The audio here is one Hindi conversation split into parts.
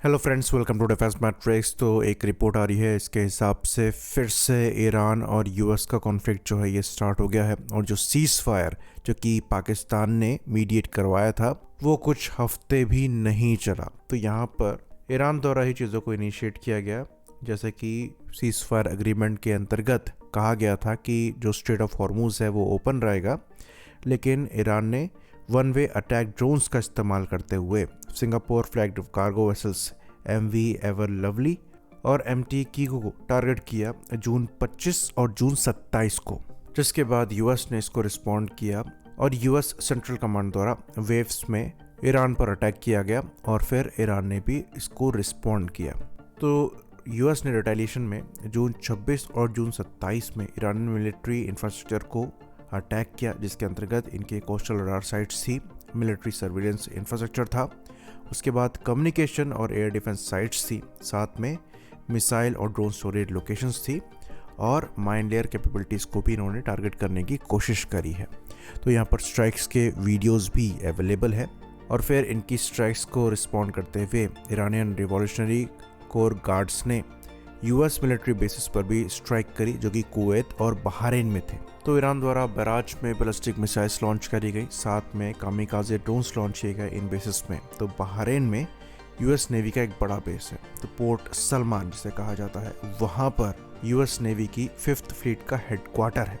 Hello friends, welcome to defence matrix. तो एक रिपोर्ट आ रही है, इसके हिसाब से फिर से ईरान और यूएस का कॉन्फ्लिक्ट जो है ये स्टार्ट हो गया है। और जो सीज़ फायर जो कि पाकिस्तान ने मीडिएट करवाया था वो कुछ हफ्ते भी नहीं चला। तो यहाँ पर ईरान द्वारा ही चीज़ों को इनिशिएट किया गया। जैसे कि सीज़ फायर एग्रीमेंट के अंतर्गत कहा गया था कि जो स्ट्रेट ऑफ हॉर्मूज है वो ओपन रहेगा, लेकिन ईरान ने वन वे अटैक ड्रोन्स का इस्तेमाल करते हुए Singapore flagged cargo vessels MV ever lovely और MT कीगो को टारगेट किया जून 25 और जून 27 को, जिसके बाद यूएस ने इसको रिस्पॉन्ड किया और यूएस सेंट्रल कमांड द्वारा वेव्स में ईरान पर अटैक किया गया और फिर ईरान ने भी इसको रिस्पॉन्ड किया। तो यूएस ने रिटेलिएशन में जून 26 और जून 27 में ईरानी मिलिट्री इंफ्रास्ट्रक्चर को अटैक किया, जिसके अंतर्गत इनके कोस्टल रडार साइट्स थी, मिलिट्री सर्विलेंस इंफ्रास्ट्रक्चर था, उसके बाद कम्युनिकेशन और एयर डिफेंस साइट्स थी, साथ में मिसाइल और ड्रोन स्टोरेज लोकेशंस थी और माइन लेयर कैपेबिलिटीज़ को भी इन्होंने टारगेट करने की कोशिश करी है। तो यहाँ पर स्ट्राइक्स के वीडियोस भी अवेलेबल है। और फिर इनकी स्ट्राइक्स को रिस्पॉन्ड करते हुए इरानियन रिवॉल्यूशनरी कोर गार्ड्स ने यूएस मिलिट्री बेसिस पर भी स्ट्राइक करी, जो कि कुवैत और बहरीन में थे। तो ईरान द्वारा बराज में बैलिस्टिक मिसाइल्स लॉन्च करी गई, साथ में कामिकाजे ड्रोन्स लॉन्च किए गए इन बेसिस में। तो बहरीन में यूएस नेवी का एक बड़ा बेस है, तो पोर्ट सलमान जिसे कहा जाता है, वहाँ पर यूएस नेवी की 5th फ्लीट का हेडक्वार्टर है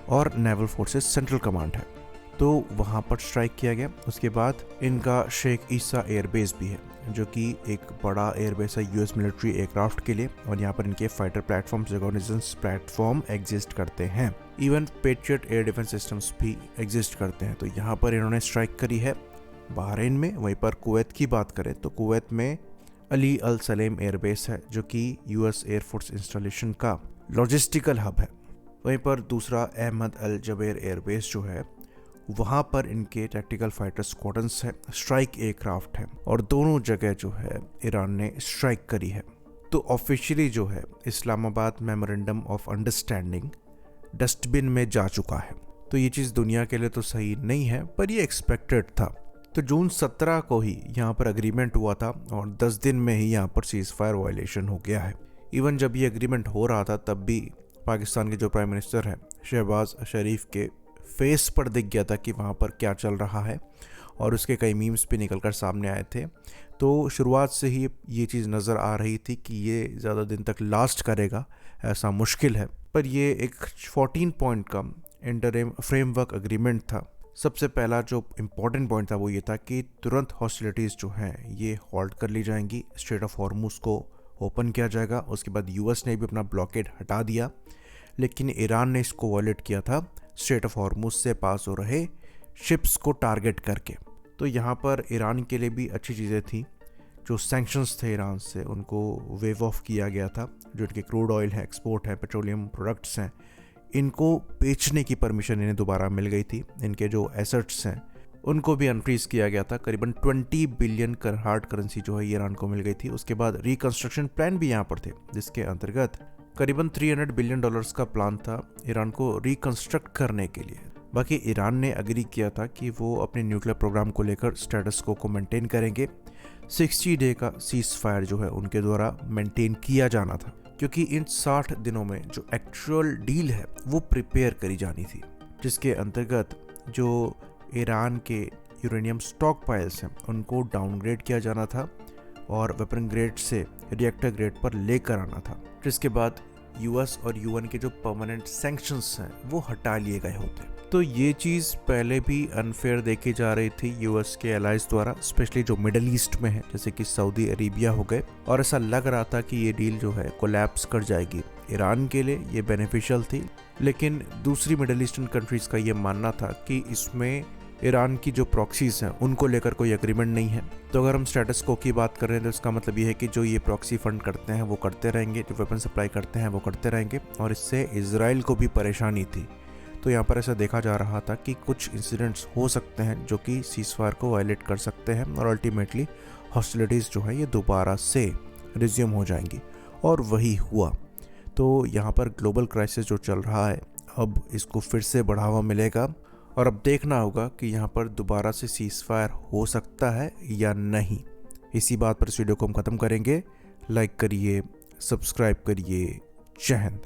और नेवल फोर्सेस सेंट्रल कमांड है। तो वहाँ पर स्ट्राइक किया गया। उसके बाद इनका शेख ईसा एयरबेस भी है, जो कि एक बड़ा एयरबेस है यूएस मिलिट्री एयरक्राफ्ट के लिए, और यहाँ पर इनके फाइटर प्लेटफॉर्म रिकॉग्निजेंस प्लेटफॉर्म एग्जिस्ट करते हैं। Even patriot air defence systems भी एग्जिस्ट करते हैं। तो यहाँ पर इन्होंने स्ट्राइक करी है बहरीन में। वहीं पर कुवैत की बात करें तो कुवैत में अली अल सलेम एयरबेस है, जो कि यूएस एयरफोर्स इंस्टॉलेशन का लॉजिस्टिकल हब है। वहीं पर दूसरा अहमद अल जबेर एयरबेस जो है, वहाँ पर इनके टैक्टिकल फाइटर स्क्वाड्रंस है, स्ट्राइक एयरक्राफ्ट है, और दोनों जगह जो है ईरान ने स्ट्राइक करी है। तो ऑफिशियली जो है Islamabad memorandum of understanding dustbin में जा चुका है। तो ये चीज़ दुनिया के लिए तो सही नहीं है, पर ये एक्सपेक्टेड था। तो जून 17 को ही यहाँ पर एग्रीमेंट हुआ था और 10 दिन में ही यहाँ पर सीज फायर वायलेशन हो गया है। इवन जब ये एग्रीमेंट हो रहा था तब भी पाकिस्तान के जो प्राइम मिनिस्टर है शहबाज शरीफ के फेस पर दिख गया था कि वहाँ पर क्या चल रहा है, और उसके कई मीम्स भी निकल कर सामने आए थे। तो शुरुआत से ही ये चीज़ नज़र आ रही थी कि ये ज़्यादा दिन तक लास्ट करेगा ऐसा मुश्किल है। पर ये एक 14 पॉइंट का इंटरिम फ्रेमवर्क एग्रीमेंट था। सबसे पहला जो इम्पोर्टेंट पॉइंट था वो ये था कि तुरंत हॉस्टिलिटीज़ जो हैं ये हॉल्ट कर ली जाएंगी, स्ट्रेट ऑफ हॉर्मूज को ओपन किया जाएगा। उसके बाद यूएस ने भी अपना ब्लॉकेड हटा दिया, लेकिन ईरान ने इसको वॉयलेट किया था स्ट्रेट ऑफ हॉर्मूज से पास हो रहे शिप्स को टारगेट करके। तो यहाँ पर ईरान के लिए भी अच्छी चीज़ें थी। जो सैंक्शंस थे ईरान से उनको वेव ऑफ किया गया था। जो इनके क्रूड ऑयल है, एक्सपोर्ट है, पेट्रोलियम प्रोडक्ट्स हैं, इनको बेचने की परमिशन इन्हें दोबारा मिल गई थी। इनके जो एसेट्स हैं उनको भी अनफ्रीज किया गया था। करीबन 20 बिलियन हार्ड करेंसी जो है ईरान को मिल गई थी। उसके बाद रिकंस्ट्रक्शन प्लान भी यहाँ पर थे, जिसके अंतर्गत करीबन $300 बिलियन का प्लान था ईरान को रिकंस्ट्रक्ट करने के लिए। बाकी ईरान ने एग्री किया था कि वो अपने न्यूक्लियर प्रोग्राम को लेकर स्टेटस को मेंटेन करेंगे। 60 डे का सीज फायर जो है उनके द्वारा मेंटेन किया जाना था, क्योंकि इन 60 दिनों में जो एक्चुअल डील है वो प्रिपेयर करी जानी थी, जिसके अंतर्गत जो ईरान के यूरेनियम स्टॉक पाइल्स हैं उनको डाउनग्रेड किया जाना था और वेपन ग्रेड से रिएक्टर ग्रेड पर लेकर आना था, जिसके बाद यूएस और यूएन के जो परमानेंट सैंक्शंस हैं वो हटा लिए गए होते। तो ये चीज़ पहले भी अनफेयर देखी जा रही थी यूएस के एलाइज द्वारा, स्पेशली जो मिडल ईस्ट में है, जैसे कि सऊदी अरेबिया हो गए, और ऐसा लग रहा था कि ये डील जो है कोलैप्स कर जाएगी। ईरान के लिए ये बेनिफिशियल थी, लेकिन दूसरी मिडल ईस्टर्न कंट्रीज़ का ये मानना था कि इसमें ईरान की जो प्रॉक्सीज हैं उनको लेकर कोई एग्रीमेंट नहीं है। तो अगर हम स्टेटस को की बात कर रहे हैं तो इसका मतलब ये है कि जो ये प्रॉक्सी फंड करते हैं वो करते रहेंगे, जो वेपन सप्लाई करते हैं वो करते रहेंगे, और इससे इजराइल को भी परेशानी थी। तो यहाँ पर ऐसा देखा जा रहा था कि कुछ इंसिडेंट्स हो सकते हैं जो कि सीज़फायर को वायलेट कर सकते हैं और अल्टीमेटली हॉस्टिलिटीज़ जो है ये दोबारा से रिज्यूम हो जाएंगी, और वही हुआ। तो यहाँ पर ग्लोबल क्राइसिस जो चल रहा है अब इसको फिर से बढ़ावा मिलेगा, और अब देखना होगा कि यहाँ पर दोबारा से सीज़फायर हो सकता है या नहीं। इसी बात पर इस वीडियो को हम ख़त्म करेंगे। लाइक करिए, सब्सक्राइब करिए। जय हिंद।